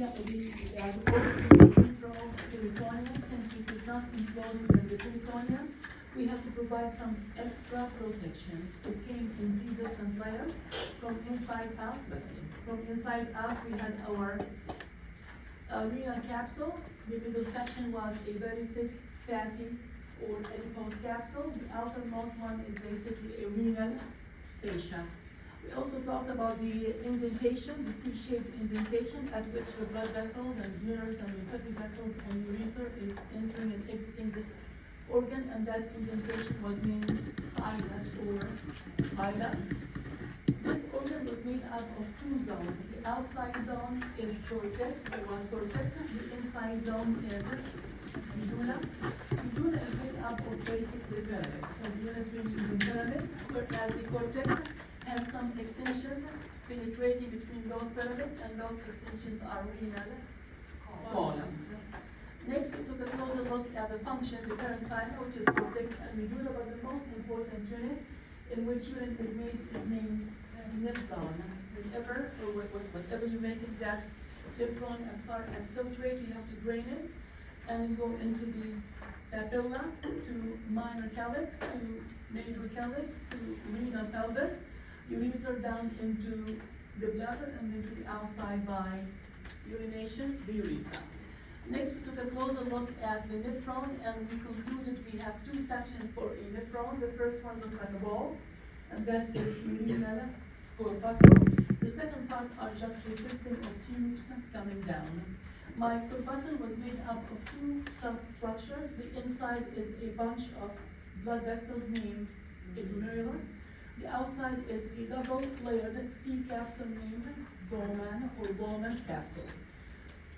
peritoneum, since it is not enclosed within the peritoneum, we have to provide some extra protection. It came in these different layers, from inside out. From inside out, we had our renal capsule. The middle section was a very thick, fatty, or adipose capsule. The outermost one is basically a renal fascia. We also talked about the indentation, the C-shaped indentation at which the blood vessels and nerves and lymphatic vessels and urethra is entering and exiting this organ, and that indentation was named ileus or ila. This organ was made up of two zones. The outside zone is cortex, or was cortex. The inside zone is medulla. Medulla is made up of basically pyramids. So the unit really in pyramids, whereas the cortex has some extensions penetrating between those pyramids, and those extensions are renal columns. Next, we took a closer look at the function, the parenchyma, which is cortex and medulla, but the most important unit in which unit is made is named nephron. Whatever you make it that nephron, as far as filtrate, you have to drain it and go into the papilla, to minor calyx, to major calyx, to renal pelvis, urethra down into the bladder, and then to the outside by urination, the urethra. Next, we took a closer look at the nephron, and we concluded we have two sections for a nephron. The first one looks like a ball, and that is the renal corpuscle. The second part are just a system of tubes coming down. My corpuscle was made up of two substructures. The inside is a bunch of blood vessels named a glomerulus. The outside is a double-layered C capsule named Bowman or Bowman's capsule.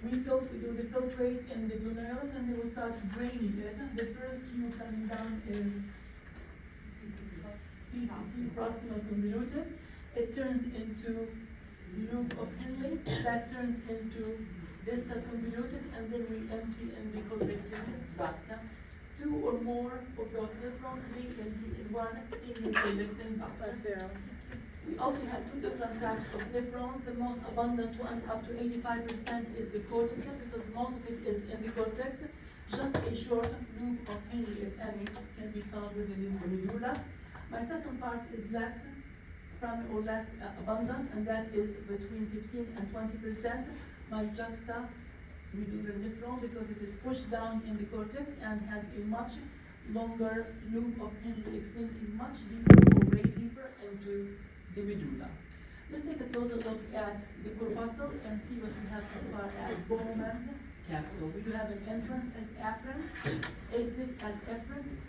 We do the filtrate in the glomerulus, and then we start draining it. The first tube coming down is PCT, proximal convoluted. It turns into loop of Henle. That turns into distal convoluted, and then we empty in the collected duct. Two or more of those nephrons, we empty in one single collecting duct. We also had two different types of nephrons. The most abundant one, up to 85%, is the cortical, because most of it is in the cortex. Just a short loop of Henle, if any, can be found within the medulla. My second part is less abundant, and that is between 15 and 20%. My juxta medullary nephron, because it is pushed down in the cortex and has a much longer loop of Henle extending much deeper or way deeper into the medulla. Let's take a closer look at the corpuscle and see what we have as far as Bowman's capsule. We do have an entrance as afferent, exit as efferent,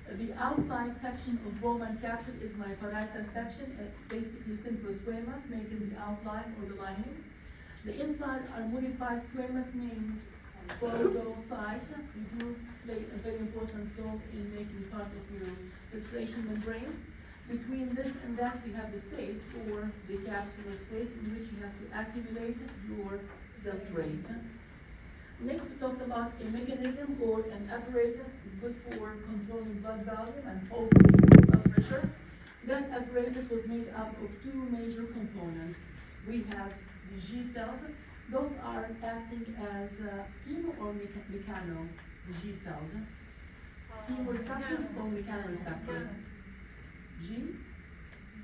the outside section of Bowman capsule is my parietal section, basically simple squamous, making the outline or the lining. The inside are modified squamous named podocytes. They do play a very important role in making part of your filtration membrane. Between this and that, we have the space, or the capsular space, in which you have to accumulate your filtrate. Next, we talked about a mechanism or an apparatus is good for controlling blood volume and hopefully blood pressure. That apparatus was made up of two major components. We have the G cells. Those are acting as chemo or mechano, the G cells. Chemoreceptors or mechanoreceptors? G?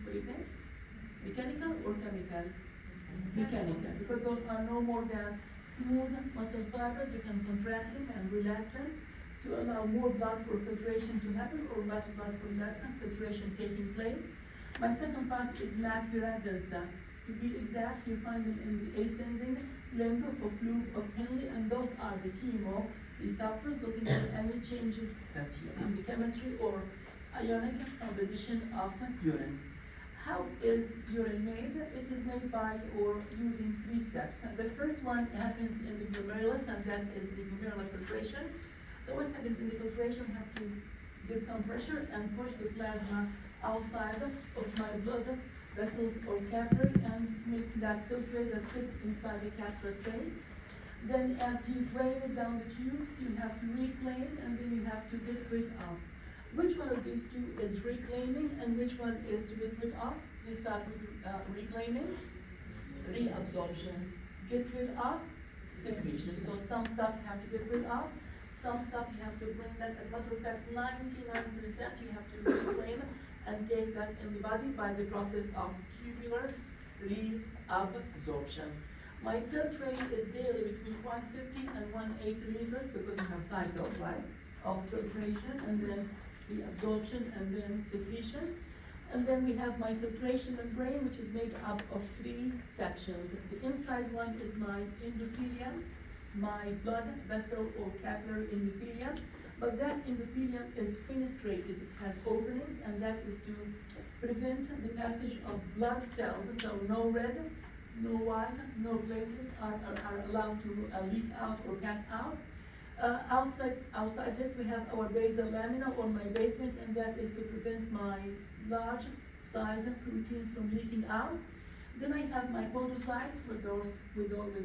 What do you think? Mechanical or chemical? Mechanical, because those are no more than smooth muscle fibers. You can contract them and relax them to allow more blood for filtration to happen, or less blood for less filtration taking place. My second part is macula delsa. To be exact, you find them in the ascending limb of loop of Henle, and those are the chemo receptors looking for any changes in the chemistry or ionic composition of urine. How is urine made? It is made by or using three steps. The first one happens in the glomerulus, and that is the glomerular filtration. So what happens in the filtration? We have to get some pressure and push the plasma outside of my blood vessels or capillary and make that filtrate that sits inside the capsular space. Then as you drain it down the tubes, you have to reclaim, and then you have to get rid of. Which one of these two is reclaiming and which one is to get rid of? We start with reclaiming, reabsorption. get rid of secretion. So some stuff you have to get rid of, some stuff you have to bring back. As a matter of fact, 99% you have to reclaim and take back in the body by the process of tubular reabsorption. My filtrate is daily between 150 and 180 liters because you have cycles, right, of filtration and then reabsorption and then secretion. And then we have my filtration membrane, which is made up of 3 sections. The inside one is my endothelium, my blood vessel or capillary endothelium, but that endothelium is fenestrated, it has openings, and that is to prevent the passage of blood cells, so no red, no white, no platelets are allowed to leak out or pass out. Outside this we have our basal lamina or my basement, and that is to prevent my large sized proteins from leaking out. Then I have my podocytes with all the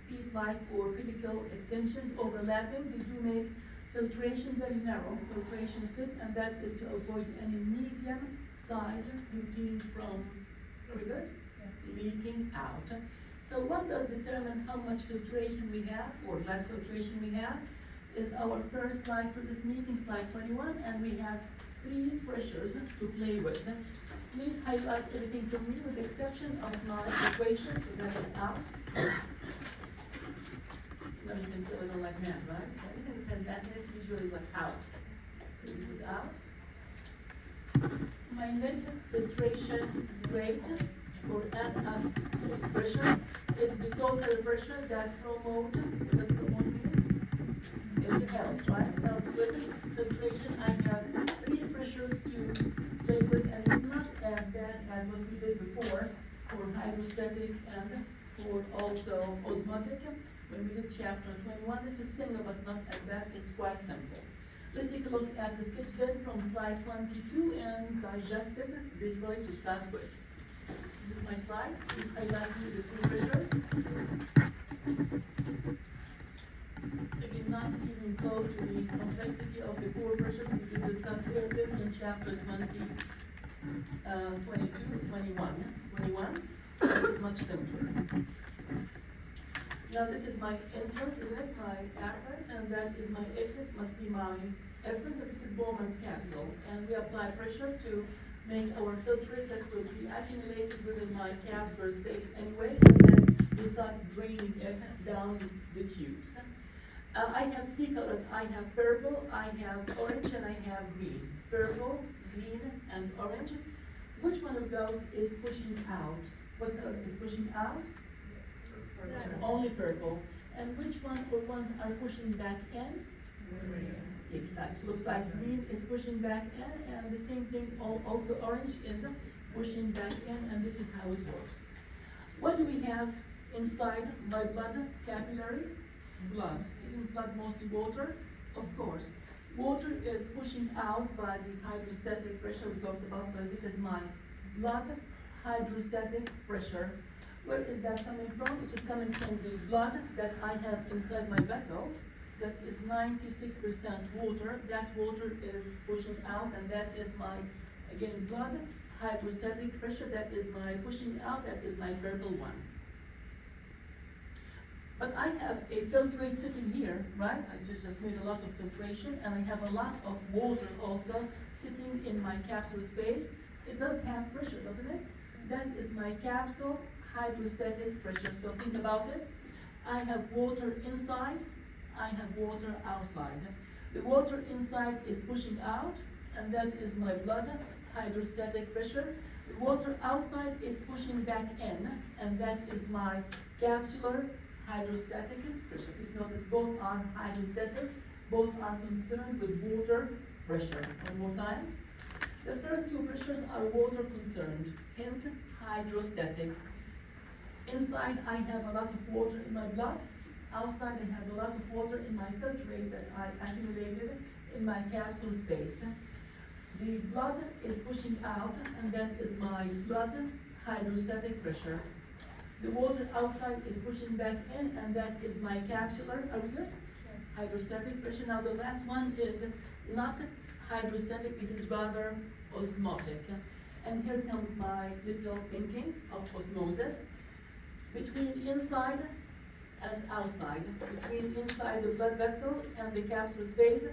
peat-like or pedicle extensions overlapping. They do make filtration very narrow. Filtration is this, and that is to avoid any medium-sized proteins from leaking out. So what does determine how much filtration we have or less filtration we have is our first slide for this meeting, slide 21, and we have 3 pressures to play with. Please highlight everything for me with the exception of my equation, so that is out. Now you can tell I don't like math, right? So anything that has that in it usually is like out. So this is out. My net filtration rate or pressure is the total pressure that promote it helps, right? Helps with filtration. I have 3 pressures to play with, and it's not as bad as what we did before for hydrostatic and for also osmotic. When we did chapter 21, this is similar but not as bad. It's quite simple. Let's take a look at the sketch then from slide 22 and digest it visually to start with. This is my slide. Please highlight the 3 pressures. Again, not even close to the complexity of the 4 pressures we did discuss earlier in chapter 21. This is much simpler. Now this is my entrance, isn't it? My effort, and that is my exit, must be my effort. This is Bowman's capsule, and we apply pressure to make our filtrate that will be accumulated within my capsular space anyway, and then we start draining it down the tubes. I have 3 colors. I have purple, I have orange, and I have green. Purple, green, and orange. Which one of those is pushing out? What color is pushing out? Purple. Only purple. And which one or ones are pushing back in? Green. Exactly. Looks like green is pushing back in, and the same thing, also orange is pushing back in, and this is how it works. What do we have inside my blood capillary? Blood. Isn't blood mostly water? Of course. Water is pushing out by the hydrostatic pressure we talked about, so this is my blood hydrostatic pressure. Where is that coming from? It is coming from the blood that I have inside my vessel. That is 96% water. That water is pushing out, and that is my, again, blood hydrostatic pressure. That is my pushing out. That is my purple one. But I have a filtrate sitting here, right? I just made a lot of filtration, and I have a lot of water also sitting in my capsule space. It does have pressure, doesn't it? That is my capsule hydrostatic pressure. So think about it. I have water inside, I have water outside. The water inside is pushing out, and that is my blood hydrostatic pressure. The water outside is pushing back in, and that is my capsular hydrostatic pressure. Please notice both are hydrostatic, both are concerned with water pressure. One more time. The first 2 pressures are water concerned, hint hydrostatic. Inside I have a lot of water in my blood. Outside I have a lot of water in my filtrate that I accumulated in my capsule space. The blood is pushing out, and that is my blood hydrostatic pressure. The water outside is pushing back in, and that is my capsular, are we good? Hydrostatic pressure. Now the last one is not hydrostatic, it is rather osmotic. And here comes my little thinking of osmosis. between inside and outside, between inside the blood vessel and the capsular space.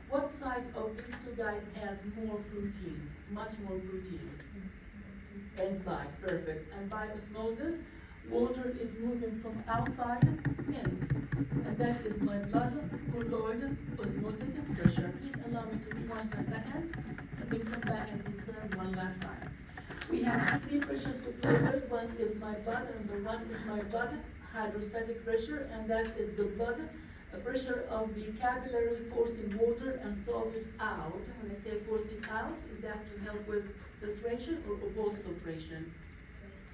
What side of these two guys has more proteins, much more proteins? Inside, perfect. And by osmosis, water is moving from outside in. And that is my blood colloid osmotic pressure. Please allow me to rewind for a second, and then come back and confirm one last time. We have three pressures to play with. One is my blood, and the one is my blood hydrostatic pressure, and that is the blood pressure of the capillary forcing water and solid out. When I say forcing out, is that to help with filtration or oppose filtration?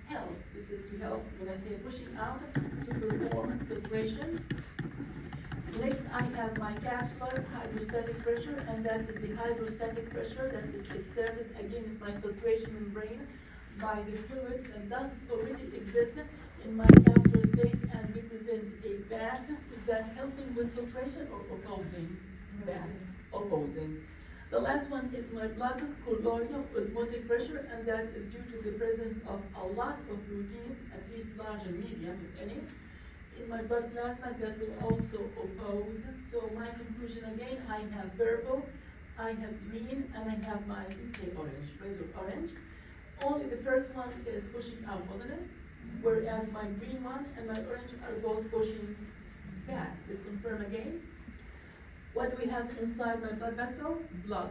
Help. This is to help, when I say pushing out, to perform filtration. Next, I have my capsular hydrostatic pressure, and that is the hydrostatic pressure that is exerted against my filtration membrane by the fluid that does already exist in my capsular space and represent a bag. Is that helping with filtration or opposing? Bag. Opposing. The last one is my blood colloid osmotic pressure, and that is due to the presence of a lot of proteins, at least large and medium, if any, in my blood plasma that will also oppose. So my conclusion again, I have purple, I have green, and I have my, let's say orange, red or orange. Only the first one is pushing out, wasn't it? Whereas my green one and my orange are both pushing back. Let's confirm again. What do we have inside my blood vessel? Blood,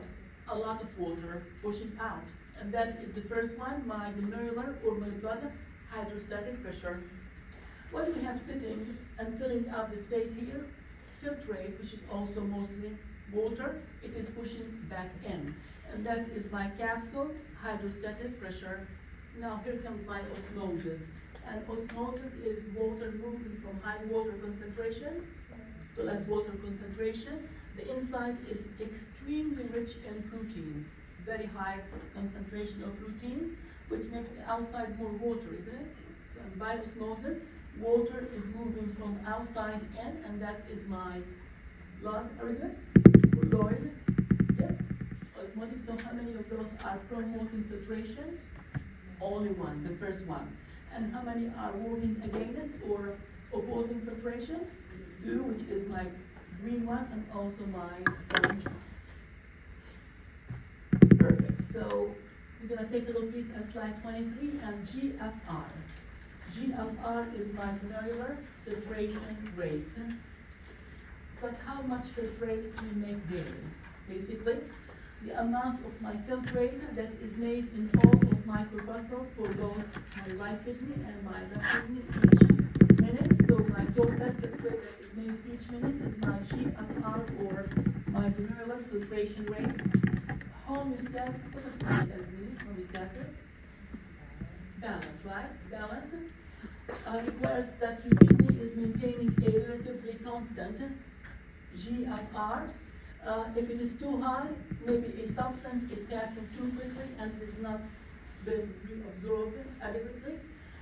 a lot of water pushing out. And that is the first one, my glomerular or my blood hydrostatic pressure. What do we have sitting and filling up the space here? Filtrate, which is also mostly water. It is pushing back in. And that is my capsule hydrostatic pressure. Now here comes my osmosis. And osmosis is water moving from high water concentration to less water concentration. The inside is extremely rich in proteins, very high concentration of proteins, which makes the outside more water, isn't it? So by osmosis, water is moving from outside in, and that is my blood. Are we good? Colloid, yes. Osmotic, so how many of those are promoting filtration? Only one, the first one. And how many are working against or opposing filtration? Two, which is my green one and also my orange one. Perfect. So we're going to take a look please at slide 23 and GFR. GFR is my glomerular filtration rate. It's like how much filtrate we make daily. Basically, the amount of my filtrate that is made in all of my corpuscles for both my right kidney and my left kidney each minute. So my total filtrate that is made each minute is my GFR or my glomerular filtration rate. Homeostasis, what does homeostasis mean? Homeostasis? Balance, right? Balance requires that your kidney is maintaining a relatively constant GFR. If it is too high, maybe a substance is passing too quickly and it is not being reabsorbed adequately.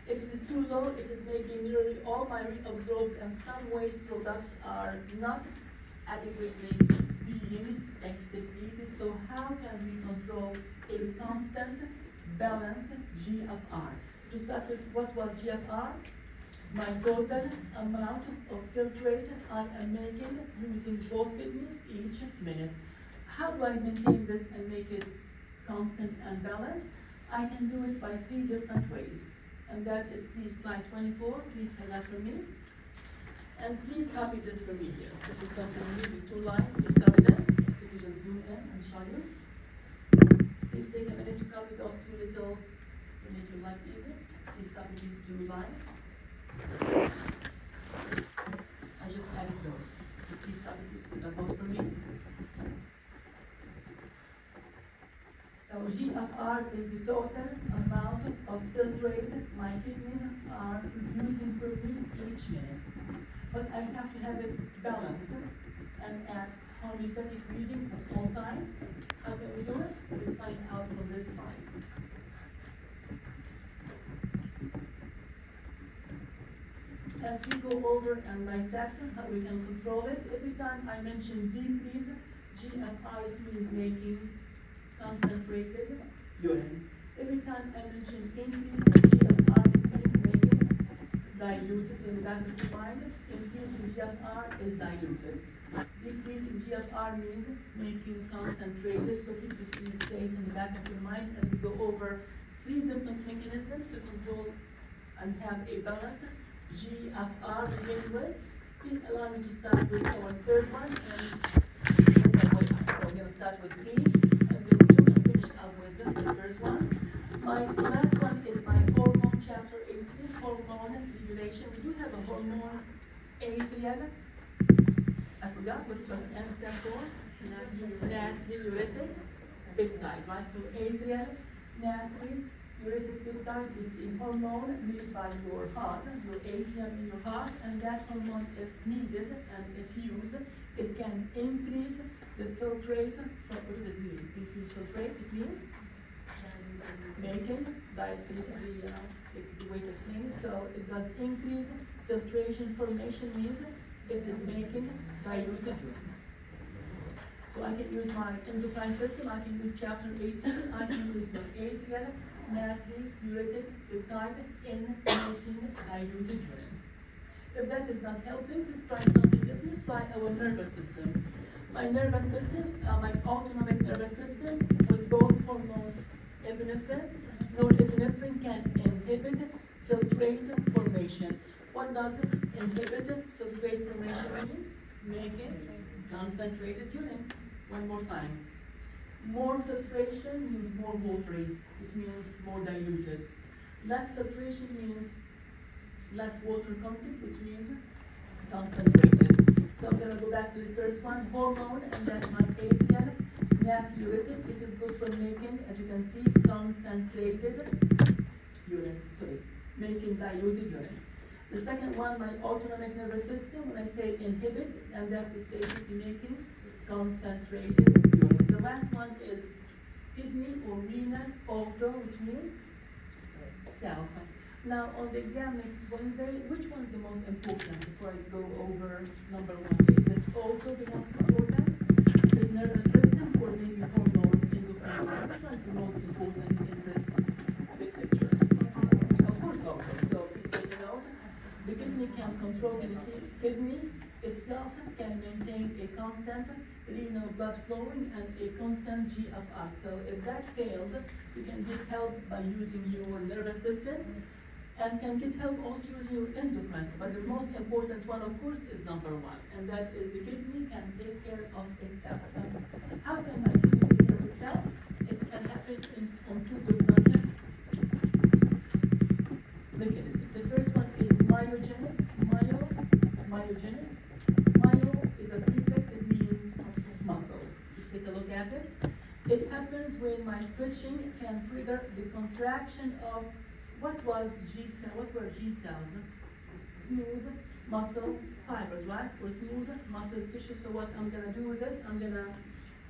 If it is too low, it is maybe nearly all my reabsorbed and some waste products are not adequately being excreted. So how can we control a constant balanced GFR? To start with, what was GFR? My total amount of filtrate I am making using both kidneys each minute. How do I maintain this and make it constant and balanced? I can do it by three different ways. And that is please slide 24, please highlight for me. And please copy this for me here. This is something new with 2 lines, please copy them. If you just zoom in and show you. Please take a minute to copy those 2 little, to make your life easy. Please copy these 2 lines. I just added those. So please copy those for me. So GFR is the total amount of filtrate my kidneys are producing per week each minute. But I have to have it balanced and at homeostatic reading at all time. How can we do it? Let's find out from this slide. As we go over and dissect how we can control it, every time I mention decrease GFR, it means making concentrated urine. Every time I mention increase GFR, it means making diluted, so in the back of your mind, increasing GFR is diluted. Decreasing GFR means making concentrated, so keep this piece safe in the back of your mind as we go over 3 different mechanisms to control and have a balanced GFR to begin with. Please allow me to start with our third one, and so we're going to start with 3, and then 2, and finish up with the first one. My last one is my hormone chapter 18, hormone regulation. We do have a hormone A3L. I forgot what it was M stand for. Natriuretic peptide, right? So A3L, natriuretic peptide is a hormone made by your heart, your atrium in your heart, and that hormone, if needed and if used, it can increase the filtrate from, what does it mean? Increase filtrate, it means making, this is the way to explain it. So it does increase filtration formation, means it is making diluted urine. So I can use my endocrine system, I can use chapter 18, I can use the A3L, natriuretic peptide in making diluted urine. If that is not helping, let's try something different. Let's try our nervous system. My nervous system, my autonomic nervous system with both hormones, epinephrine, norepinephrine can inhibit filtrate formation. What does it inhibit filtrate formation mean? Making concentrated urine. One more time. More filtration means more watery, which means more diluted. Less filtration means less water content, which means concentrated. So I'm going to go back to the first one, hormone, and that's my APL, natriuretic. It is good for making, as you can see, concentrated urine. Sorry, making diluted urine. The second one, my autonomic nervous system, when I say inhibit, and that is basically making concentrated urine. The last one is kidney or renal auto, which means self. Now, on the exam next Wednesday, which one is the most important before I go over number 1? Is it auto the most important? Is it nervous system or maybe hormone endocrine? Which one is the most important in this big picture? Of course, auto. So please take it out. The kidney can control, can you see, kidney itself can maintain a constant renal blood flowing and a constant GFR. So if that fails, you can get help by using your nervous system and can get help also using your endocrine. But the most important one, of course, is number 1, and that is the kidney can take care of itself. How can my kidney take care of itself? It can happen on 2 different mechanisms. The first one is myogenic. Myogenic. Myo is a prefix, it means muscle. Let's take a look at it. It happens when my stretching can trigger the contraction of what were G cells? Smooth muscle fibers, right? Or smooth muscle tissue. So what I'm gonna do with it, I'm gonna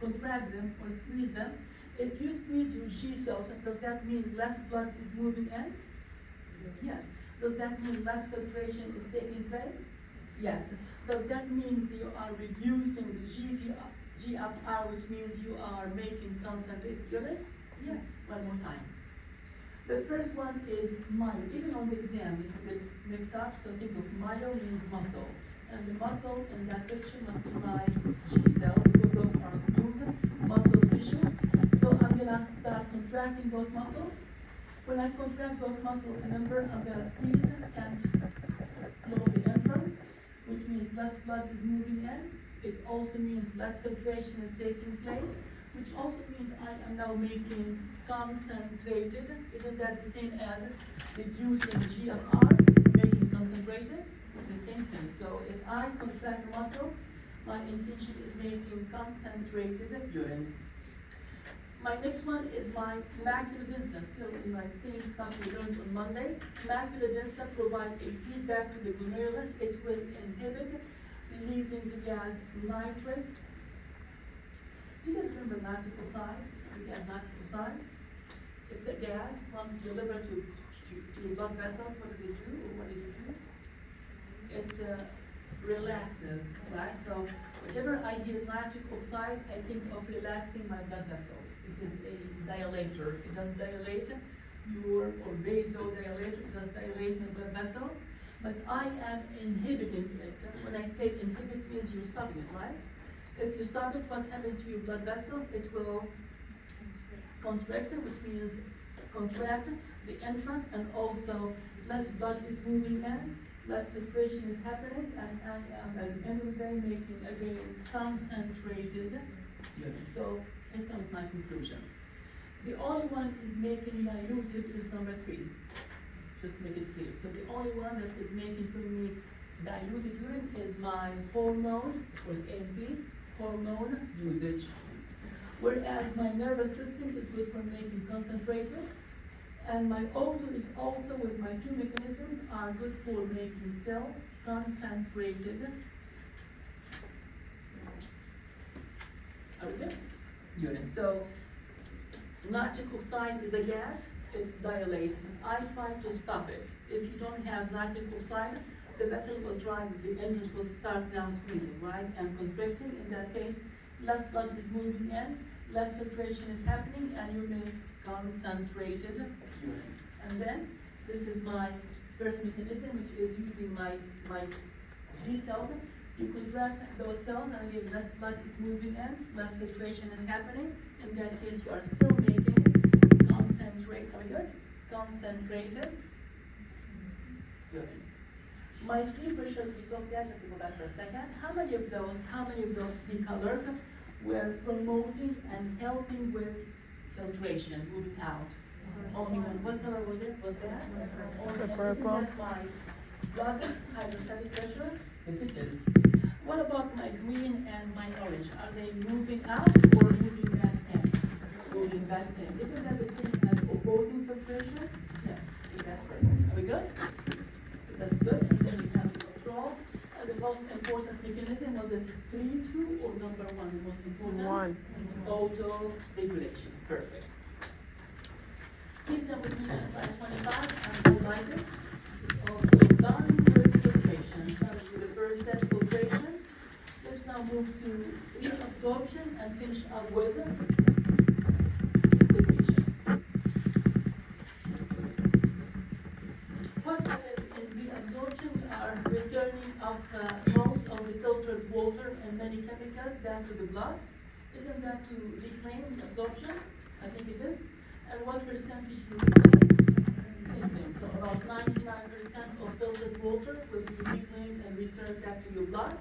contract them or squeeze them. If you squeeze your G cells, does that mean less blood is moving in? Yes. Does that mean less filtration is taking place? Yes. Does that mean you are reducing the GFR, which means you are making concentrated urine? Yes. One more time. The first one is myo. Even on the exam, you get mixed up, so think of myo means muscle. And the muscle in that picture must be my G cell, because those are smooth muscle tissue. So I'm gonna start contracting those muscles. When I contract those muscles, remember, I'm gonna squeeze and close the entrance, which means less blood is moving in. It also means less filtration is taking place, which also means I am now making concentrated. Isn't that the same as reducing GFR, making concentrated? The same thing. So if I contract the muscle, my intention is making concentrated urine. My next one is my macula densa, still in my same stuff we learned on Monday. Macula densa provides a feedback to the glomerulus. It will inhibit releasing the gas nitrate. Do you guys remember nitric oxide? The gas nitric oxide? It's a gas once delivered to the blood vessels. What does it do, or what did it do? It relaxes, right? So whenever I hear nitric oxide, I think of relaxing my blood vessels. It is a dilator. It does dilate your, or vasodilator, it does dilate my blood vessels. but I am inhibiting it. When I say inhibit means you're stopping it, right? If you stop it, what happens to your blood vessels? It will constrict, which means contract the entrance, and also less blood is moving in, less filtration is happening, and I am at the end of the day making again concentrated urine. So here comes my conclusion. The only one is making diluted is number 3. Just to make it clear. So the only one that is making for me diluted urine is my hormone, of course AMP, hormone usage. Whereas my nervous system is good for making concentrated, and my O2 is also, with my 2 mechanisms, are good for making still concentrated urine. So nitric oxide is a gas, it dilates. I try to stop it. If you don't have nitric oxide, the vessel will dry, the entrance will start now squeezing, right, and constricting. In that case, less blood is moving in, less filtration is happening, and you make concentrated urine. And then, this is my first mechanism, which is using my G cells. You contract those cells, and again, less blood is moving in, less filtration is happening. In that case, you are still making concentrated urine. My 3 pressures we talked about, just to go back for a second, how many of those 3 colors were promoting and helping with filtration, moving out? Only one. What color was it? Was that? The purple. Isn't that my blood hydrostatic pressure? Yes, it is. What about my green and my orange? Are they moving out or moving back in? Moving back in. Isn't that the same as opposing filtration? Yes, that's perfect. Are we good? That's good. And then we have control. And the most important mechanism, was it 3-2 or number 1? The most important? 1. Auto-regulation. Perfect. Please jump with me to slide 25 and highlight it. This is also done with filtration. Starting with the first step, filtration. Let's now move to reabsorption and finish up with secretion. What happens in reabsorption? We are returning of most of the filtered water and many chemicals back to the blood. Isn't that to reclaim the absorption? I think it is. And what percentage do we reclaim? Same thing. So about 99% of filtered water will be reclaimed and returned back to your blood.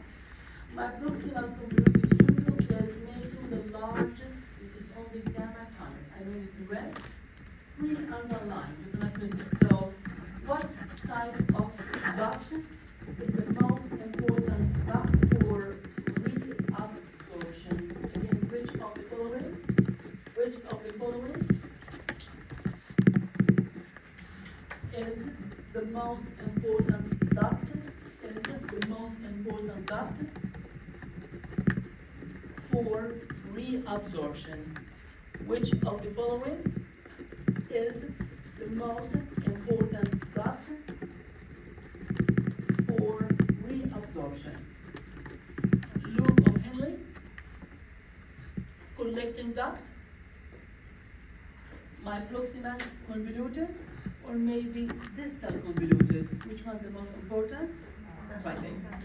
My proximal convoluted tubule is making the largest, this is on the exam, I promise. I made it in red. Pre-underlined, you cannot miss it. So what type of duct is the most important duct for reabsorption? Again, which of the following? Which of the following is the most important duct? Is the most important duct for reabsorption? Which of the following is the most important duct for reabsorption? Loop of Henle, collecting duct, my proximal convoluted, or maybe distal convoluted? Which one is the most important? Right,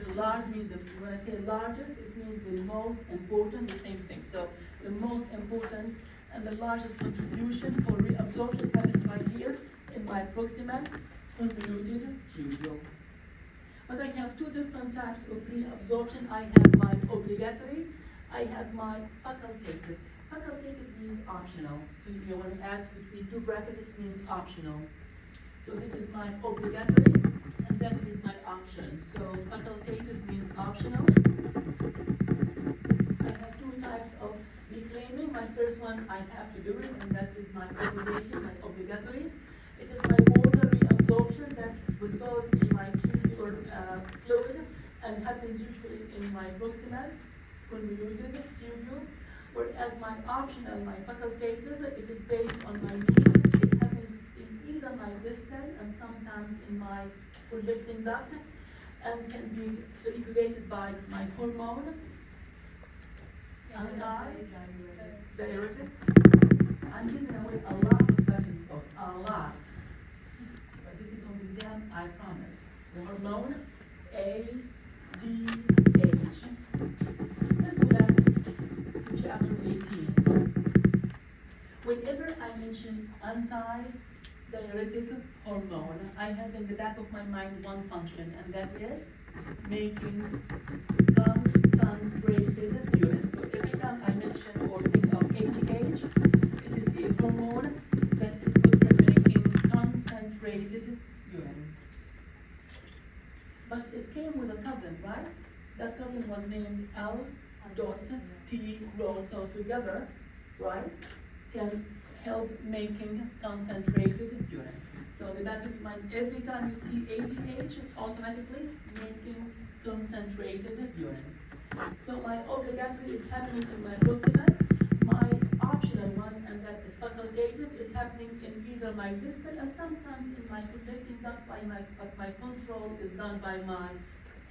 the large means, when I say largest, it means the most important, the same thing. So the most important and the largest contribution for reabsorption happens right here in my proximal convoluted tubule. But I have 2 different types of reabsorption. I have my obligatory, I have my facultative. Facultative means optional. So if you want to add between 2 brackets, this means optional. So this is my obligatory, and that is my option. So facultative means optional. I have 2 types of reclaiming. My first one, I have to do it, and that is my obligation, my obligatory. It is my water reabsorption that results in my tubular fluid and happens usually in my proximal convoluted tubule. Whereas my optional, my facultative, it is based on my needs. It happens in either my distal and sometimes in my collecting duct, and can be regulated by my hormone, anti-diuretic. I'm giving away a lot of questions, folks, a lot. But this is on the exam, I promise. the hormone ADH. Let's go back to chapter 18. Whenever I mention anti-diuretic hormone, I have in the back of my mind one function, and that is making concentrated urine. So every time I mention or think of ADH, it is a hormone that is good for making concentrated urine. But it came with a cousin, right? That cousin was named L-DOS-T-RO, so together, right, can help making concentrated urine. So the back of your mind, every time you see ADH, automatically making concentrated urine. So my obligatory is happening in my proximal. My optional one, and that is facultative, is happening in either my distal and sometimes in my collecting duct but my control is done by my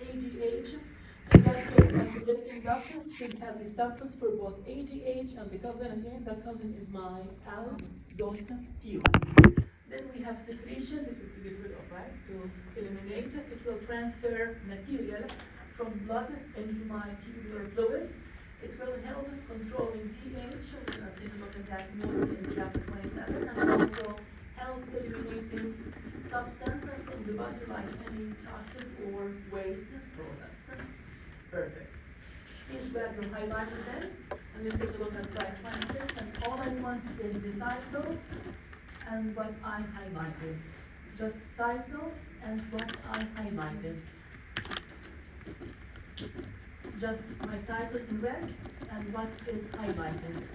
ADH. In that case, my collecting duct should have receptors for both ADH and the cousin again. That cousin is my L-DOS-T1. Then we have secretion. This is to get rid of, right? To eliminate. It will transfer material from blood into my tubular fluid. It will help controlling pH. We're going to take a look at that mostly in chapter 27, and also help eliminating substance from the body like any toxic or waste products. Perfect. Please grab your highlighter then, and let's take a look at slide 26. And all I want is the title and what I highlighted. Just title and what I highlighted. Just my title in red and what is highlighted.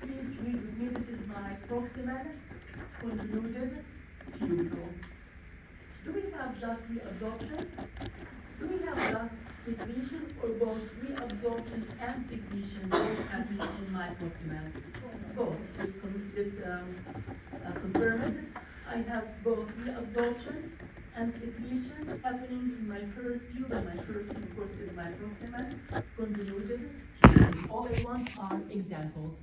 Please read with me. This is my proximal convoluted tubule. Do we have just reabsorption? Do we have just secretion, or both reabsorption and secretion both happening in my proximal? Both. It's confirmed. I have both reabsorption and secretion happening in my first tube, and my first tube, of course, is my proximal convoluted tube. All I want are examples.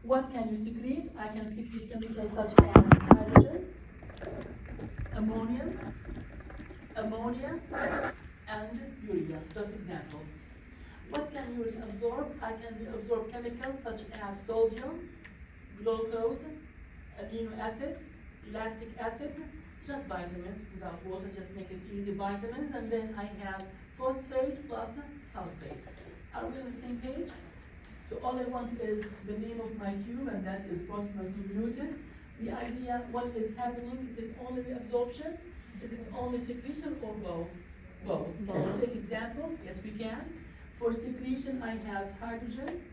What can you secrete? I can secrete chemicals such as hydrogen, ammonia, and urea, just examples. What can you reabsorb? I can reabsorb chemicals such as sodium, glucose, amino acids, lactic acid, just vitamins without water, just make it easy, vitamins, and then I have phosphate plus sulfate. Are we on the same page? So all I want is the name of my tube, and that is proximal convoluted. The idea, what is happening, is it only reabsorption? Is it only secretion, or both? Both. Can we take examples? Yes, we can. For secretion, I have hydrogen,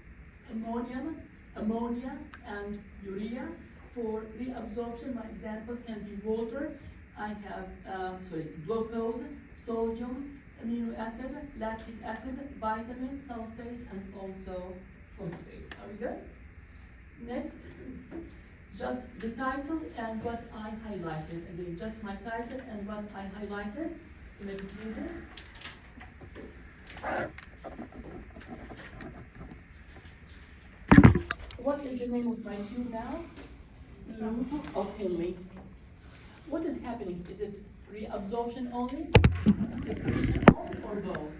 ammonia, and urea. For reabsorption, my examples can be water. I have, glucose, sodium, amino acid, lactic acid, vitamin, sulfate, and also phosphate. Are we good? Next, just the title and what I highlighted. Again, just my title and what I highlighted to make it easy. What is the name of my tube now? Loop of Henle. What is happening? Is it reabsorption only, secretion only, or both?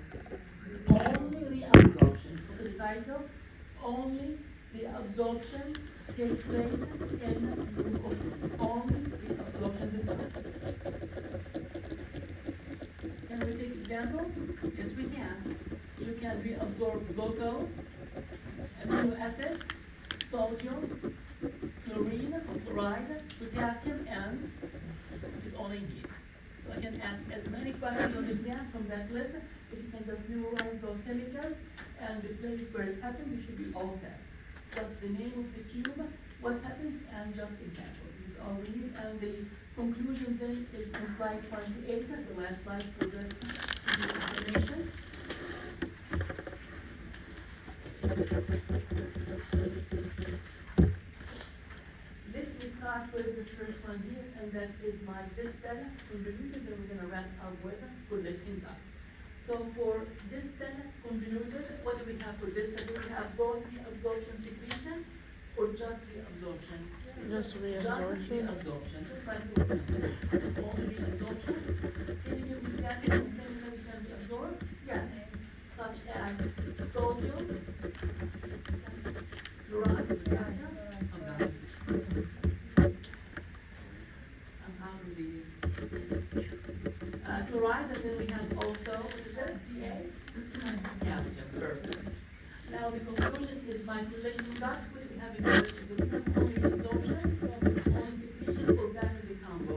Only reabsorption. What is the title? Only reabsorption takes place in loop of Henle. Only reabsorption this way. Can we take examples? Yes, we can. You can reabsorb glucose, amino acid, sodium, chlorine, chloride, potassium, and this is all I need. So I can ask as many questions on the exam from that list. If you can just memorize those chemicals and the place where it happened, you should be all set. Just the name of the tube, what happens, and just examples. This is all we need. And the conclusion then is on slide 28, the last slide for this information. Let me start with the first one here, and that is my distal convoluted. Then we're going to wrap up with collecting duct. So for distal convoluted, what do we have for distal? We have both reabsorption secretion or just reabsorption? Just Just reabsorption. reabsorption, just like your only reabsorption. Can you give me examples of chemicals you can reabsorb? Yes, such as sodium, chloride, potassium, okay. And how do we, chloride, and then we have also, what is this, Ca? Calcium, perfect. Now, the conclusion is my collecting duct, what do we have in this? Do we have only absorption, only secretion, or back to the combo?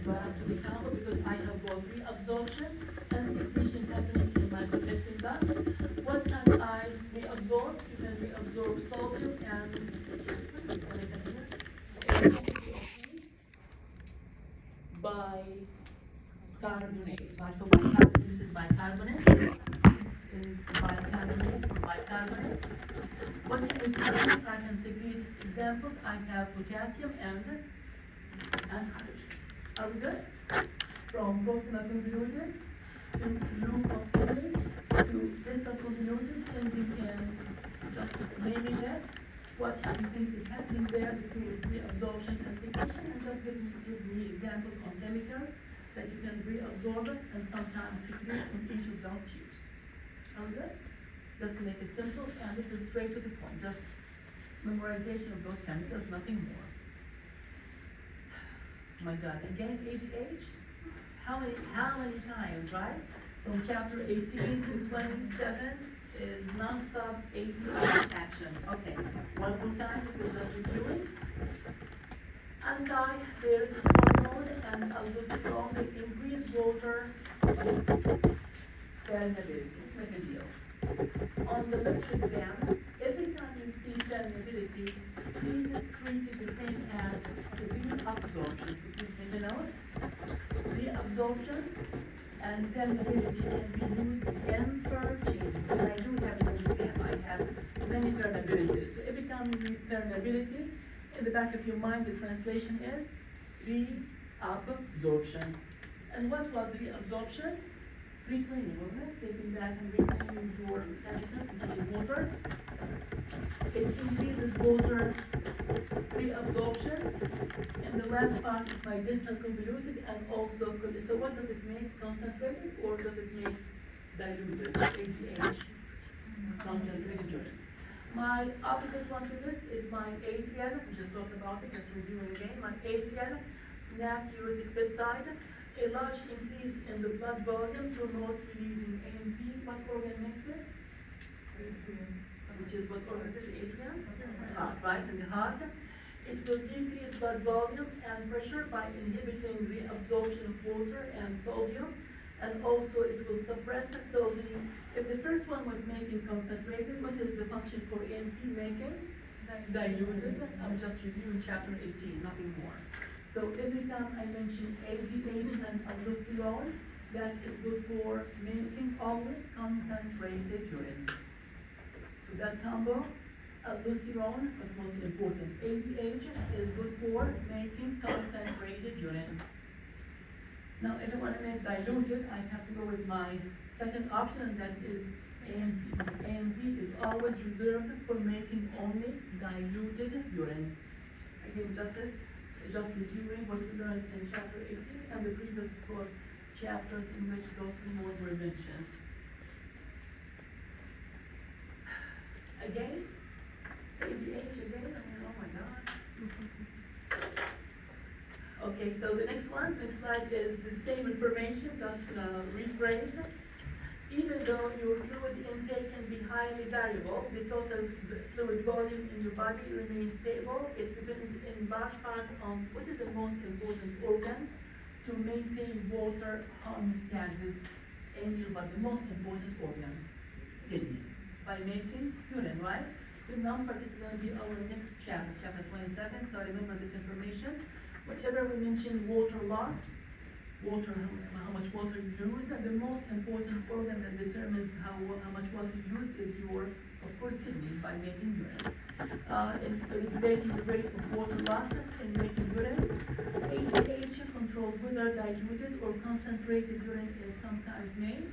Back to the combo, because I have both reabsorption and secretion happening in my collecting duct. What can I reabsorb? You can reabsorb sodium and, what is this one I got here? Bicarbonates, right? So bicarbonate, this is bicarbonate. This is bicarbonate. What can we secrete? I can secrete examples. I have potassium and hydrogen. Are we good? From proximal convoluted to loop of Henry to distal convoluted, ending in just naming it. What you think is happening there between reabsorption and secretion, and just give me examples on chemicals that you can reabsorb it and sometimes secrete in each of those tubes. Are we good? Just to make it simple, and this is straight to the point, just memorization of those chemicals, nothing more. My God, again, ADH, how many times, right? From chapter 18 to 27 is non-stop ADH action. Okay, one more time, this is just reviewing. Anti-dairy hormone and aldosterone, they increase water permeability. Let's make a deal. On the lecture exam, every time you see permeability, please treat it the same as the reabsorption. So please make a note. Reabsorption and permeability can be used interchangeably. And I do have an example. I have many permeabilities. So every time you read permeability, in the back of your mind, the translation is reabsorption. And what was reabsorption? Reclaiming, wasn't it? Taking back and reclaiming your chemicals, which is water. It increases water reabsorption. And the last part is my distal convoluted and also, so what does it make? Concentrated or does it make diluted? ADH, concentrated urine. My opposite one to this is my atrial, we just talked about it, let's review it again. My atrial natriuretic peptide, a large increase in the blood volume promotes releasing AMP. What organ makes it? Atrium. Which is what organ is it? Atrium? Heart, right, in the heart. It will decrease blood volume and pressure by inhibiting reabsorption of water and sodium. And also it will suppress it. So if the first one was making concentrated, what is the function for AMP making? Diluted. I'm just reviewing chapter 18, nothing more. So every time I mention ADH and aldosterone, that is good for making always concentrated urine. So that combo, aldosterone, but most important, ADH is good for making concentrated urine. Now, if I want to make diluted, I have to go with my second option, and that is AMP. So AMP is always reserved for making only diluted urine. Again, just reviewing what we learned in chapter 18 and the previous course chapters in which those words were mentioned. Again, ADH again, I mean, oh my God. Okay, so the next slide is the same information, just rephrased. Even though your fluid intake can be highly variable, the total fluid volume in your body remains stable. It depends in large part on what is the most important organ to maintain water homeostasis in your body. The most important organ, kidney, by making urine, right? The number is going to be our next chapter, chapter 27, so remember this information. Whenever we mention water loss, how much water you lose, and the most important organ that determines how much water you lose is your, of course, kidney, by making urine. In regulating the rate of water loss in making urine, ADH controls whether diluted or concentrated urine is sometimes made.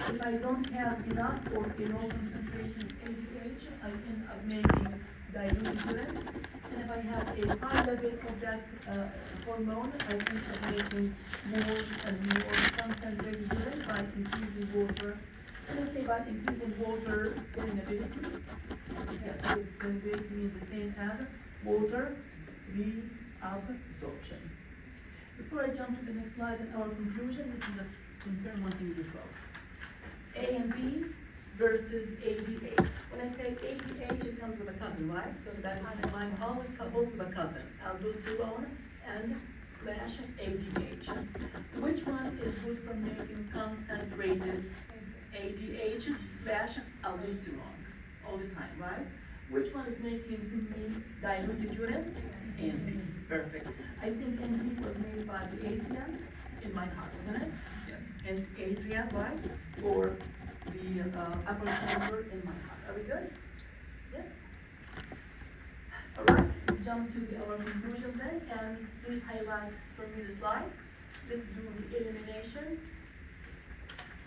If I don't have enough or low concentration of ADH, I end up making diluted urine. And if I have a high level of that hormone, I think it's making more and more concentrated urine by increasing water. And I say by increasing water permeability, yes, permeability means the same as water reabsorption. Before I jump to the next slide and our conclusion, let me just confirm one thing with close. A and B versus ADH. When I say ADH, it comes with a cousin, right? So that I'm always coupled with a cousin, aldosterone and slash ADH. Which one is good for making concentrated ADH slash aldosterone all the time, right? Which one is making diluted urine? ANP. Perfect. I think ANP was made by the Adrian in my heart, wasn't it? Yes. And Adrian, right? Or the upper chamber in my heart. Are we good? Yes? All right, let's jump to our conclusion then, and please highlight for me the slide. Let's do the elimination,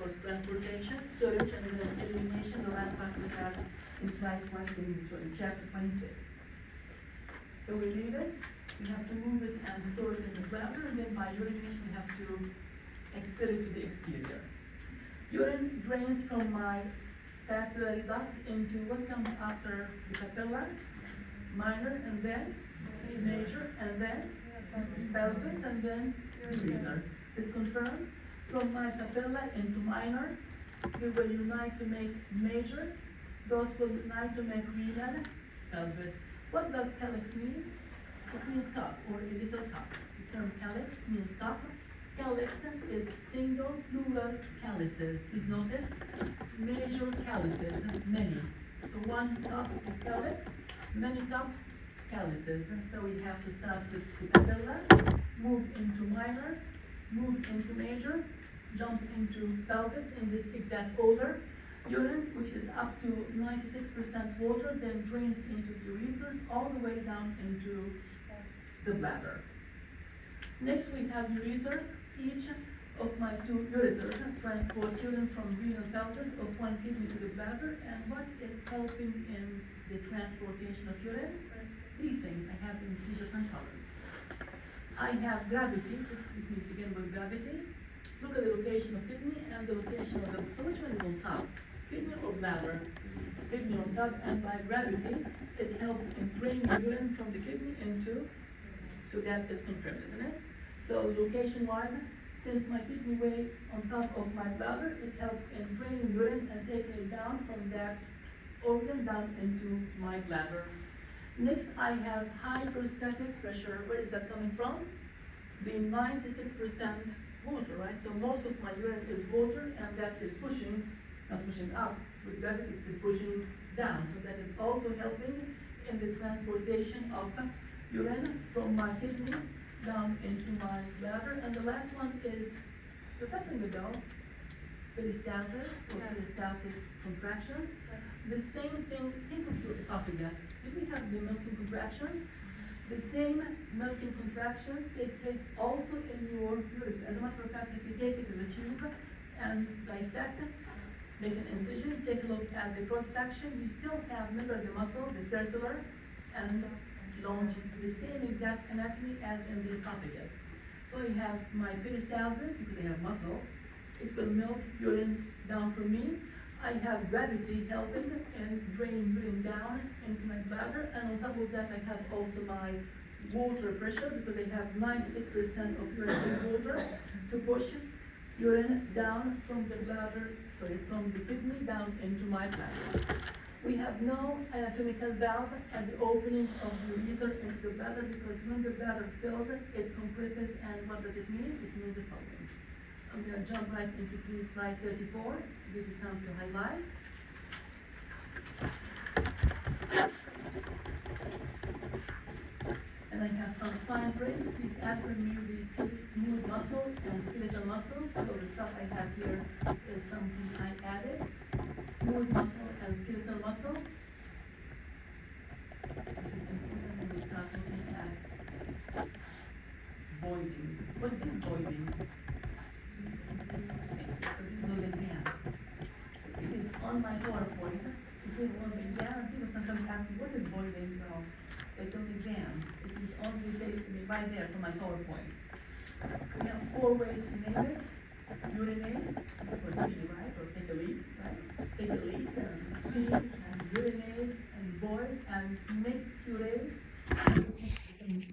post-transportation, storage, and then elimination, the last part we have in slide 20, in chapter 26. So we leave it, we have to move it and store it in the bladder, and then by urination we have to expel it to the exterior. Urine drains from my papillary duct into what comes after the papilla, minor, and then major, and then pelvis, and then urethra. Is confirmed. From my papilla into minor, we will unite to make major. Those will unite to make renal, pelvis. What does calyx mean? It means cup or a little cup. The term calyx means cup. Calyx is single plural calyces. Please notice, major calyces, many. So one cup is calyx, many cups, calyces. So we have to start with the papilla, move into minor, move into major, jump into pelvis in this exact order. Urine, which is up to 96% water, then drains into the ureters all the way down into the bladder. Next we have ureter. Each of my two ureters transport urine from renal pelvis of one kidney to the bladder. And what is helping in the transportation of urine? Three things. I have in three different colors. I have gravity. Let me begin with gravity. Look at the location of kidney and the location of the. So which one is on top? Kidney or bladder? Kidney on top, and by gravity, it helps in draining urine from the kidney into. So that is confirmed, isn't it? So location-wise, since my kidney weight on top of my bladder, it helps in draining urine and taking it down from that organ down into my bladder. Next, I have hydrostatic pressure. Where is that coming from? The 96% water, right? So most of my urine is water, and that is pushing, not pushing up with gravity, it is pushing down. So that is also helping in the transportation of urine from my kidney down into my bladder. And the last one is, does that ring a bell? Peristalsis or peristaltic contractions. The same thing, think of your esophagus. Did we have the milking contractions? The same milking contractions take place also in your urethra. As a matter of fact, if you take it to the tube and dissect it, make an incision, take a look at the cross-section, you still have, remember the muscle, the circular and longitudinal, the same exact anatomy as in the esophagus. So you have my peristalsis, because I have muscles, it will milk urine down from me. I have gravity helping and draining urine down into my bladder, and on top of that I have also my water pressure, because I have 96% of urine is water to push urine down from the bladder, from the kidney down into my bladder. We have no anatomical valve at the opening of the ureter into the bladder, because when the bladder fills it compresses, and what does it mean? It means the following. I'm going to jump right into please slide 34, give you time to highlight. And I have some fine print. Please add for me the smooth muscle and skeletal muscles. So the stuff I have here is something I added. Smooth muscle and skeletal muscle. This is important when we start looking at voiding. What is voiding? But this is not an exam. It is on my PowerPoint. If is on the exam, and people sometimes ask me, what is voiding? Well, it's on the exam. It is on the page, right there from my PowerPoint. We have 4 ways to name it. Urinate, or pee, right? Or take a leak, right? Take a leak and pee and urinate and void and micturate.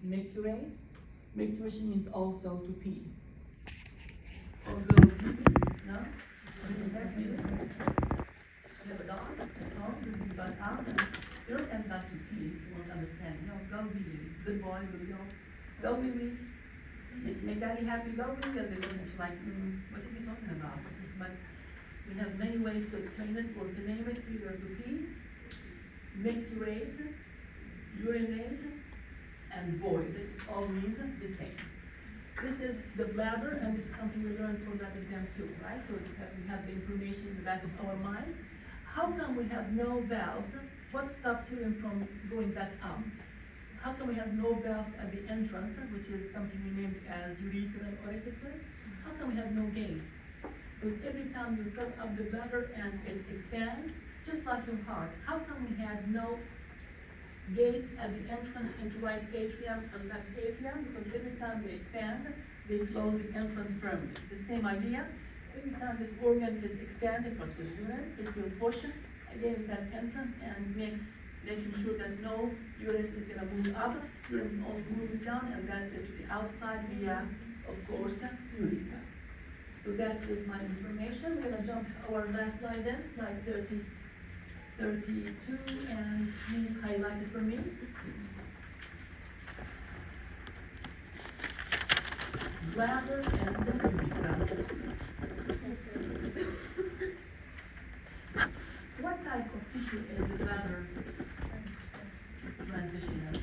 Micturate. Micturation means also to pee. Or go pee, no? You have a dog at home, you butt out, and you don't end up to pee, you won't understand. No, go pee. Good boy, good girl. Go pee. Make daddy happy, go pee. And they look at you like, what is he talking about? But we have many ways to explain it or to name it, either to pee, micturate, urinate, and void. It all means the same. This is the bladder, and this is something we learned from that exam too, right? So we have the information in the back of our mind. How come we have no valves? What stops urine from going back up? How come we have no valves at the entrance, which is something we named as urethral orifices? How come we have no gates? Because every time you fill up the bladder and it expands, just like your heart, how come we have no gates at the entrance into right atrium and left atrium? Because every time they expand, they close the entrance firmly. The same idea. Every time this organ is expanded, because with urine, it will push against that entrance and making sure that no urine is going to move up. Urine is only moving down, and that is to the outside via, of course, urethra. So that is my information. We're going to jump to our last slide then, slide 32, and please highlight it for me. Bladder and the urethra. What type of tissue is the bladder transitional?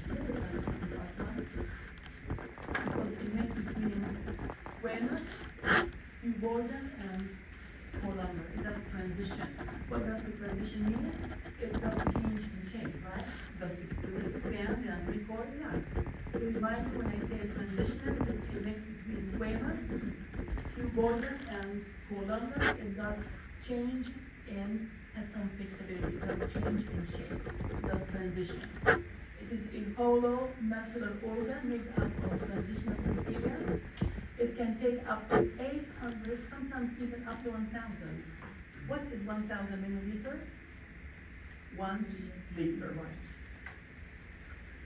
Because it makes between squamous, cuboidal, and columnar. It does transition. What does the transition mean? It does change in shape, right? Does it expand and recoil? Yes. To remind you, when I say transitional, it is a mix between squamous, cuboidal, and columnar. It does change in, has some flexibility. It does change in shape. It does transition. It is a hollow muscular organ made up of transitional epithelium. It can take up to 800, sometimes even up to 1,000. What is 1,000 milliliter? 1 liter, right?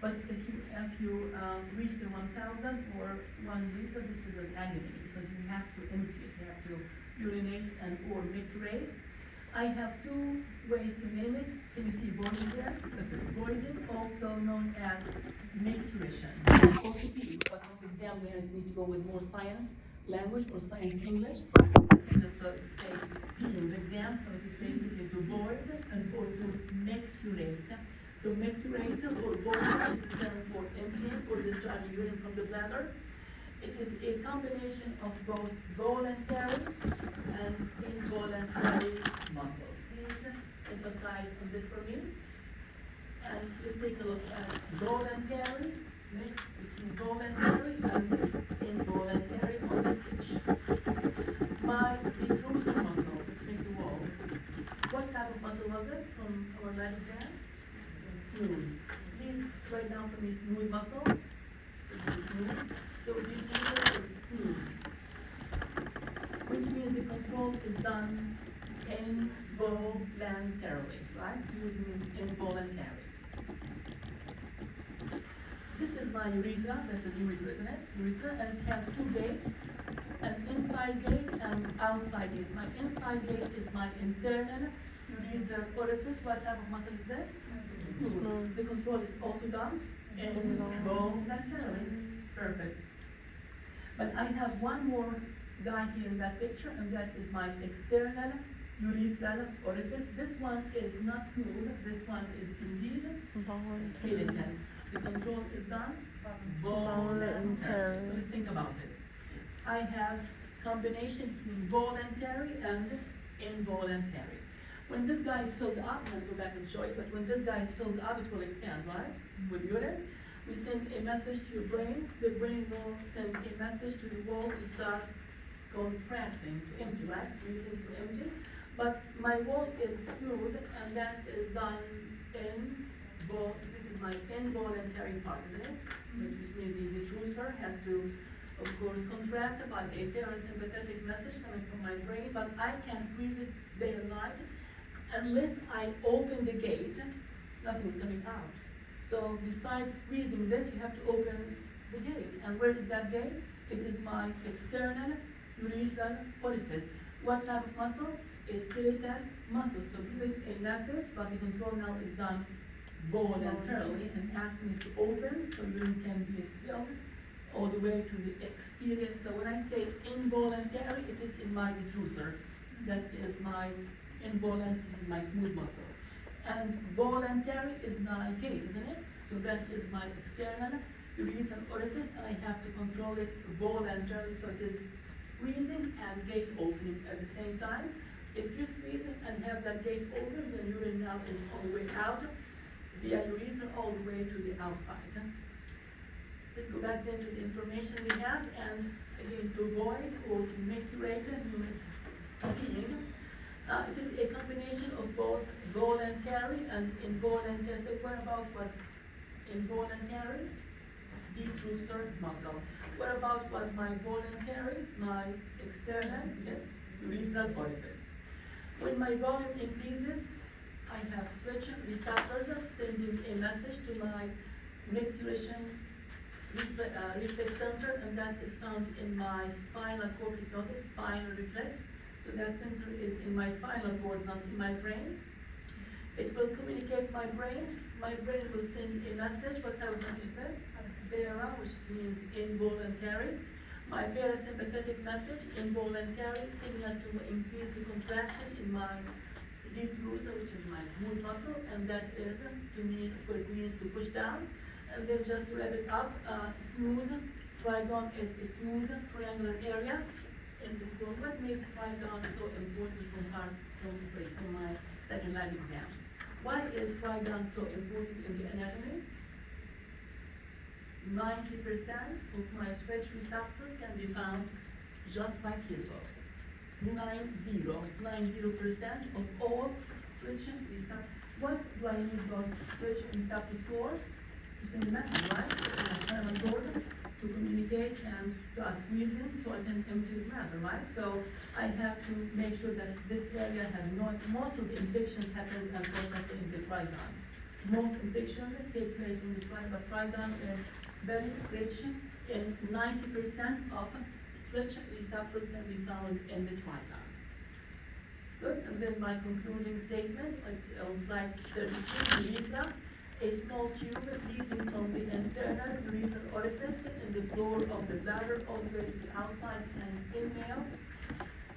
But if you reach the 1,000 or 1 liter, this is an agony because you have to empty it. You have to urinate and or micturate. I have 2 ways to name it. Can you see voiding there? That's it. Voiding, also known as micturation. Also P, but on the exam we need to go with more science language or science English. Just say P in the exam, so it is basically to void and or to micturate. So micturate or void is the term for emptying or discharging urine from the bladder. It is a combination of both voluntary and involuntary muscles. Please emphasize on this for me. And let's take a look at voluntary, mix between voluntary and involuntary on this sketch. My detrusor muscle, which makes the wall. What type of muscle was it from our lab exam? Smooth. Please write down for me smooth muscle. This is smooth. So detrusor is smooth, which means the control is done involuntarily, right? Smooth means involuntary. This is my urethra. This is urethra, isn't it? Urethra, and it has 2 gates, an inside gate and outside gate. My inside gate is my internal urethral orifice. What type of muscle is this? Smooth. The control is also done involuntarily. Perfect. But I have one more guy here in that picture, and that is my external urethral orifice. This one is not smooth. This one is indeed skeletal. The control is done voluntarily. So let's think about it. I have combination between voluntary and involuntary. When this guy is filled up, I'll go back and show you, but when this guy is filled up, it will expand, right? With urine. We send a message to your brain. The brain will send a message to the wall to start contracting, to empty, right? Squeezing to empty. But my wall is smooth, and that is done in this is my involuntary part, isn't it? Which means the detrusor has to, of course, contract by a parasympathetic message coming from my brain, but I can squeeze it day or night. Unless I open the gate, nothing is coming out. So besides squeezing this, you have to open the gate. And where is that gate? It is my external urethral orifice. What type of muscle? A skeletal muscle. So give it a message, but the control now is done voluntarily and asking it to open so urine can be expelled all the way to the exterior. So when I say involuntary, it is in my detrusor. That is my involuntary, this is my smooth muscle. And voluntary is my gate, isn't it? So that is my external urethral orifice, and I have to control it voluntarily, so it is squeezing and gate opening at the same time. If you squeeze it and have that gate open, then urine now is all the way out, via urethra all the way to the outside. Let's go back then to the information we have, and again, to avoid or to mitigate humus peeing. It is a combination of both voluntary and involuntary. So whereabout was involuntary? Detrusor muscle. Whereabout was my voluntary? My external, yes, urethral orifice. When my volume increases, I have switch receptors sending a message to my micturition reflex center, and that is found in my spinal cortex. Notice spinal reflex. So that center is in my spinal cord, not in my brain. It will communicate my brain. My brain will send a message. What type of message is that? Vera, which means involuntary. My parasympathetic message, involuntary, signal to increase the contraction in my detrusor, which is my smooth muscle, and that is to mean, of course, means to push down. And then just to wrap it up, smooth, trigon is a smooth triangular area. And what made trigon so important from my second lab exam? Why is trigon so important in the anatomy? 90% of my stretch receptors can be found just right here, folks. 90% of all stretch receptors. What do I need those stretch receptors for? To send a message, right? Spinal cord to communicate and start squeezing so I can empty the bladder, right? So I have to make sure that this area has most of the infections happens unfortunately in the trigon. Most infections take place in the trigon, but trigon is very rich in 90% of stretch receptors can be found in the trigon. Good, and then my concluding statement, it's on slide 36, urethra. A small tube leading from the internal urethral orifice in the floor of the bladder all the way to the outside and in male.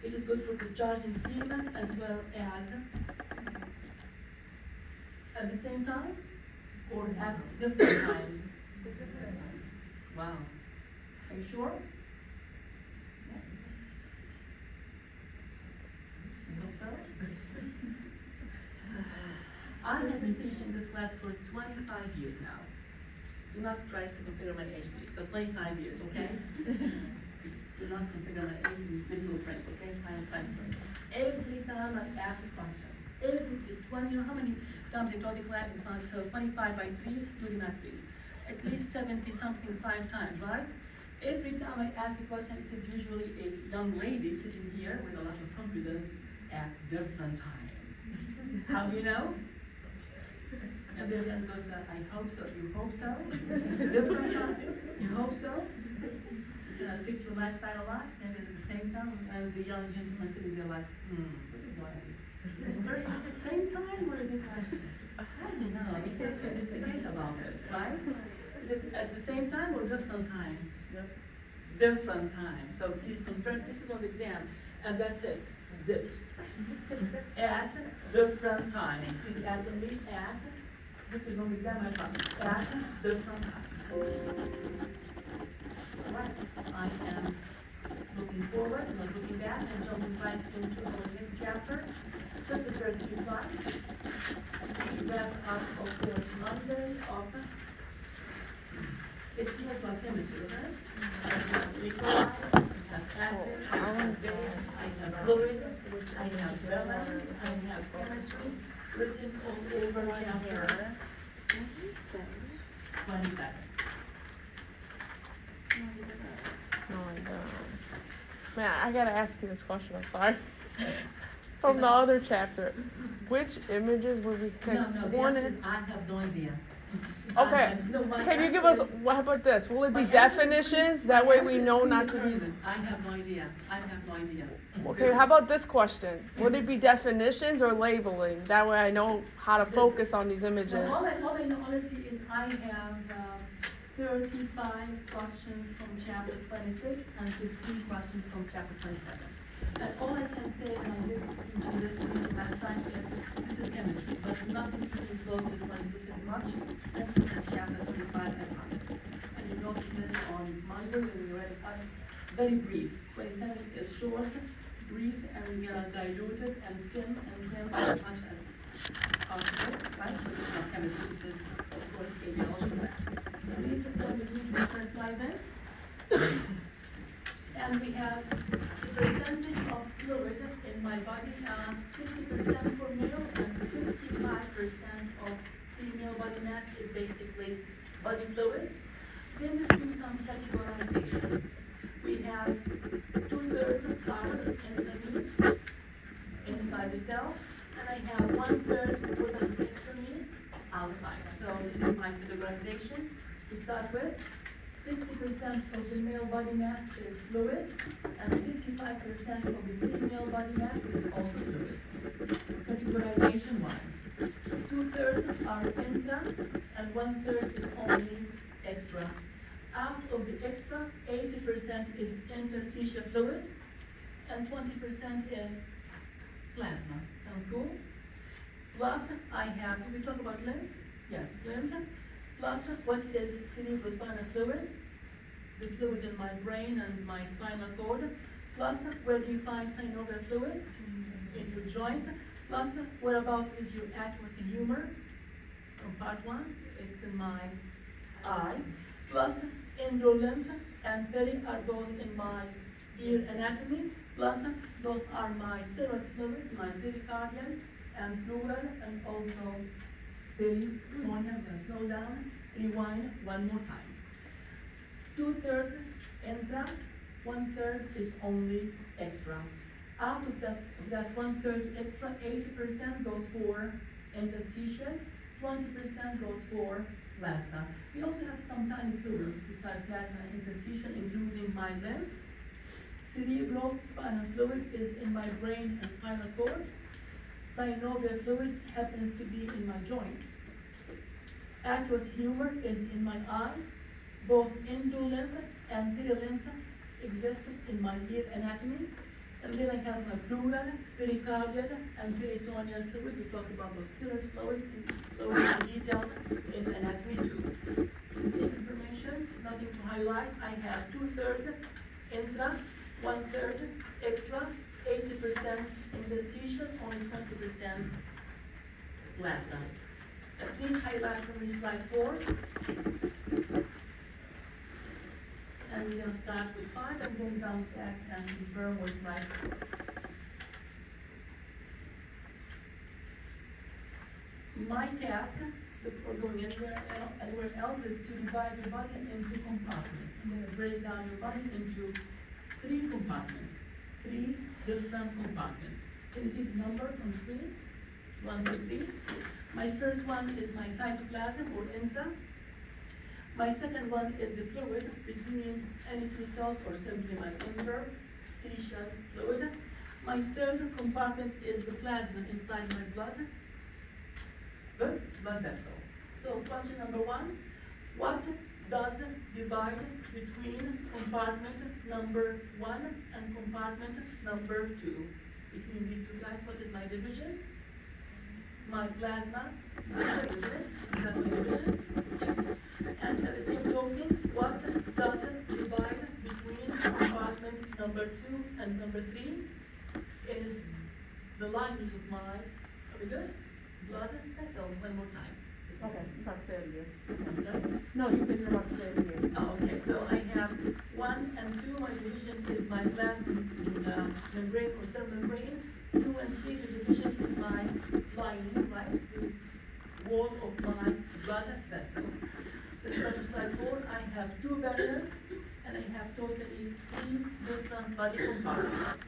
It is good for discharging semen as well as at the same time or at different times. Wow. Are you sure? Yeah. I hope so. I have been teaching this class for 25 years now. Do not try to configure my age, please. So 25 years, okay? Do not configure my age with little friends, okay? Time. Every time I ask a question, you know how many times I taught the class in class? So 25 by 3, do the math, please. At least 70 something 5 times, right? Every time I ask a question, it is usually a young lady sitting here with a lot of confidence at different times. How do you know? And then it goes, I hope so, you hope so? Different time, you hope so? Fit your lifestyle a lot, and at the same time, and the young gentleman sitting there like, what is going on? It's very same time, or is it like, I don't know, we have to investigate about this, right? Is it at the same time or different times? Different times. So please confirm, this is on the exam, and that's it, zip. At different times. Please add them, please add. This is on the exam, I promise. At different times. All right, I am looking forward, I'm not looking back, and jumping right into our next chapter. Just the first few slides. We wrap up, of course, Monday of. It feels like chemistry, isn't it? We have acid, we have base, I have fluid, I have balance, I have chemistry, written all over chapter 27. No, I don't. Man, I gotta ask you this question, I'm sorry. Yes. From the other chapter, which images would we No, take? no, the One answer is, is I have no idea. okay, No, my can you give answer us, is- how about this? Will it my be answer is definitions? pre- That my way answer we is know not to be. predetermined. I have no idea. I have no idea. Okay, how about this question? Would it be definitions or labeling? That way I know how to focus on these images. No, all I know honestly is I have 35 questions from chapter 26 and 15 questions from chapter 27. And all I can say, and I did do this last time, is this is chemistry, but nothing even close to 20. This is much simpler than chapter 25 and others. And you notice this on Monday when we read it, very brief. 27 is short, brief, and we're gonna dilute it and skim and thin as much as possible, right? So this is not chemistry, this is, of course, a biology class. Please turn with me to the first slide then. And we have the percentage of fluid in my body, 60% for male and 55% of female body mass is basically body fluids. Then let's do some categorization. We have 2/3 of flowers in inside the cell, and I have 1/3, what does extra mean? Outside. So this is my categorization. To start with, 60% of the male body mass is fluid, and 55% of the female body mass is also fluid. Categorization wise, 2/3 are intra, and 1/3 is only extra. Out of the extra, 80% is interstitial fluid, and 20% is plasma. Sounds cool? Plus, I have, did we talk about lymph? Yes, lymph. Plus, what is cerebrospinal fluid? The fluid in my brain and my spinal cord. Plus, where do you find synovial fluid? In your joints. Plus, where about is your aqueous humor? From part 1, it's in my eye. Plus, endolymph and peri are both in my ear anatomy. Plus, those are my serous fluids, my pericardial and pleural, and also peritoneal. I'm gonna slow down, rewind one more time. 2/3 intra, 1/3 is only extra. Out of that 1/3 extra, 80% goes for interstitial, 20% goes for plasma. We also have some tiny fluids besides plasma and interstitial, including my lymph. Cerebrospinal fluid is in my brain and spinal cord. Synovial fluid happens to be in my joints. Aqueous humor is in my eye. Both endolymph and perilymph exist in my ear anatomy. And then I have my pleural, pericardial, and peritoneal fluid. We talked about those serous fluid and details in anatomy too. The same information, nothing to highlight. I have 2/3 intra, 1/3 extra, 80% interstitial, only 20% plasma. Please highlight for me slide 4. And we're gonna start with 5 and then bounce back and confirm with slide 4. My task, before going anywhere else, is to divide the body into compartments. I'm gonna break down your body into 3 compartments, 3 different compartments. Can you see the number on the screen? 1, 2, 3. My first one is my cytoplasm or intra. My second one is the fluid between any 2 cells or simply my interstitial fluid. My third compartment is the plasma inside my blood. Good, blood vessel. So question number 1, what does divide between compartment number 1 and compartment number 2? Between these 2 guys, what is my division? My plasma, isn't it? Is that my division? Yes. And at the same token, what does divide between compartment number 2 and number 3? Is the lining of my, are we good? Blood vessel, one more time. Okay, you're about to say it again. I'm sorry? No, you said you're about to say it again. Oh, okay, so I have 1 and 2, my division is my plasma membrane or cell membrane. 2 and 3, the division is my lining, right? The wall of my blood vessel. Let's go to slide 4. I have 2 barriers and I have totally 3 different body compartments.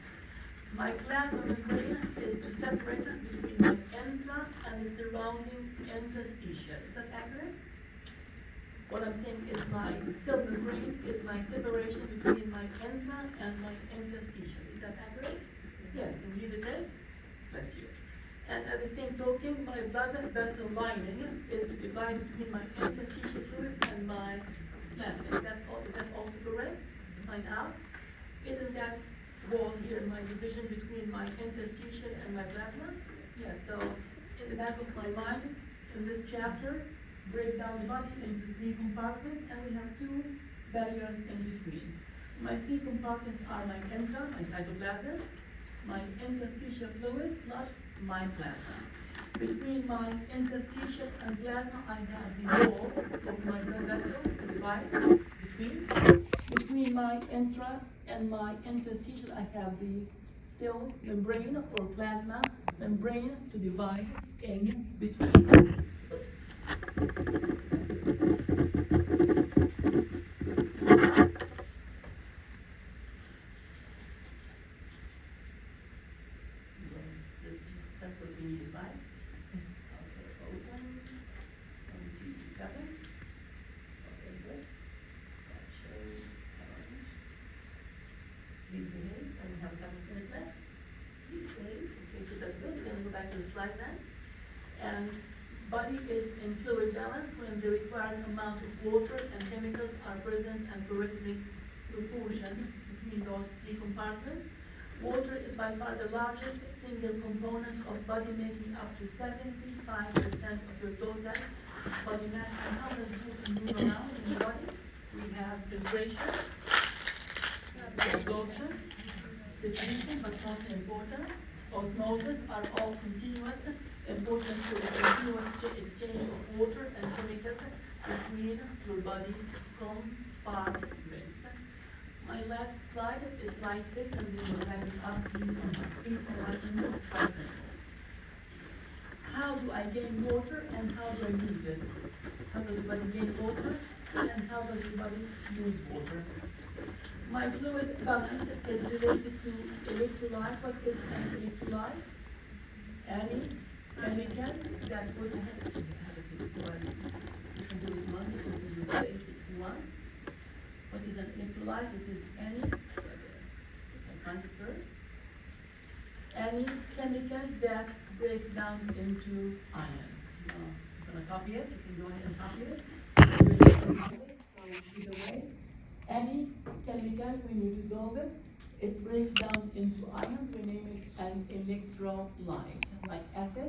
My plasma membrane is to separate between my intra and the surrounding interstitial. Is that accurate? What I'm saying is my cell membrane is my separation between my intra and my interstitial. Is that accurate? Yes, indeed it is. Bless you. And at the same token, my blood vessel lining is to divide between my interstitial fluid and my lymph. That's all. Is that also correct? Let's find out. Isn't that wall here my division between my interstitial and my plasma? Yes. So in the back of my mind, in this chapter, break down the body into 3 compartments, and we have 2 barriers in between. My 3 compartments are my intra, my cytoplasm, my interstitial fluid, plus my plasma. Between my interstitial and plasma, I have the wall of my blood vessel to divide between. Between my intra and my interstitial, I have the cell membrane or plasma membrane to divide in between. Oops. That's what we needed, right? Okay, open, 27. Okay, good. That shows orange. Please behave, and we have a couple of minutes left. Please behave, okay, so that's good. We're gonna go back to the slide then. And body is in fluid balance when the required amount of water and chemicals are present and correctly proportioned between those 3 compartments. Water is by far the largest single component of body, making up to 75% of your total body mass. And how does water move around in the body? We have filtration, absorption, secretion, but most important, osmosis are all continuous, important to the continuous exchange of water and chemicals between your body compartments. My last slide is slide 6, and we will wrap it up. Please enlighten me with slide 6. How do I gain water and how do I use it? How does the body gain water and how does the body use water? My fluid balance is related to electrolyte. What is an electrolyte? Any chemical that would have it here. You can do it one, you can do it today if you want. What is an electrolyte? It is any, I find it first. Any chemical that breaks down into ions. Now, I'm gonna copy it. You can go ahead and copy it. So either way, any chemical, when you dissolve it, it breaks down into ions. We name it an electrolyte, like acid.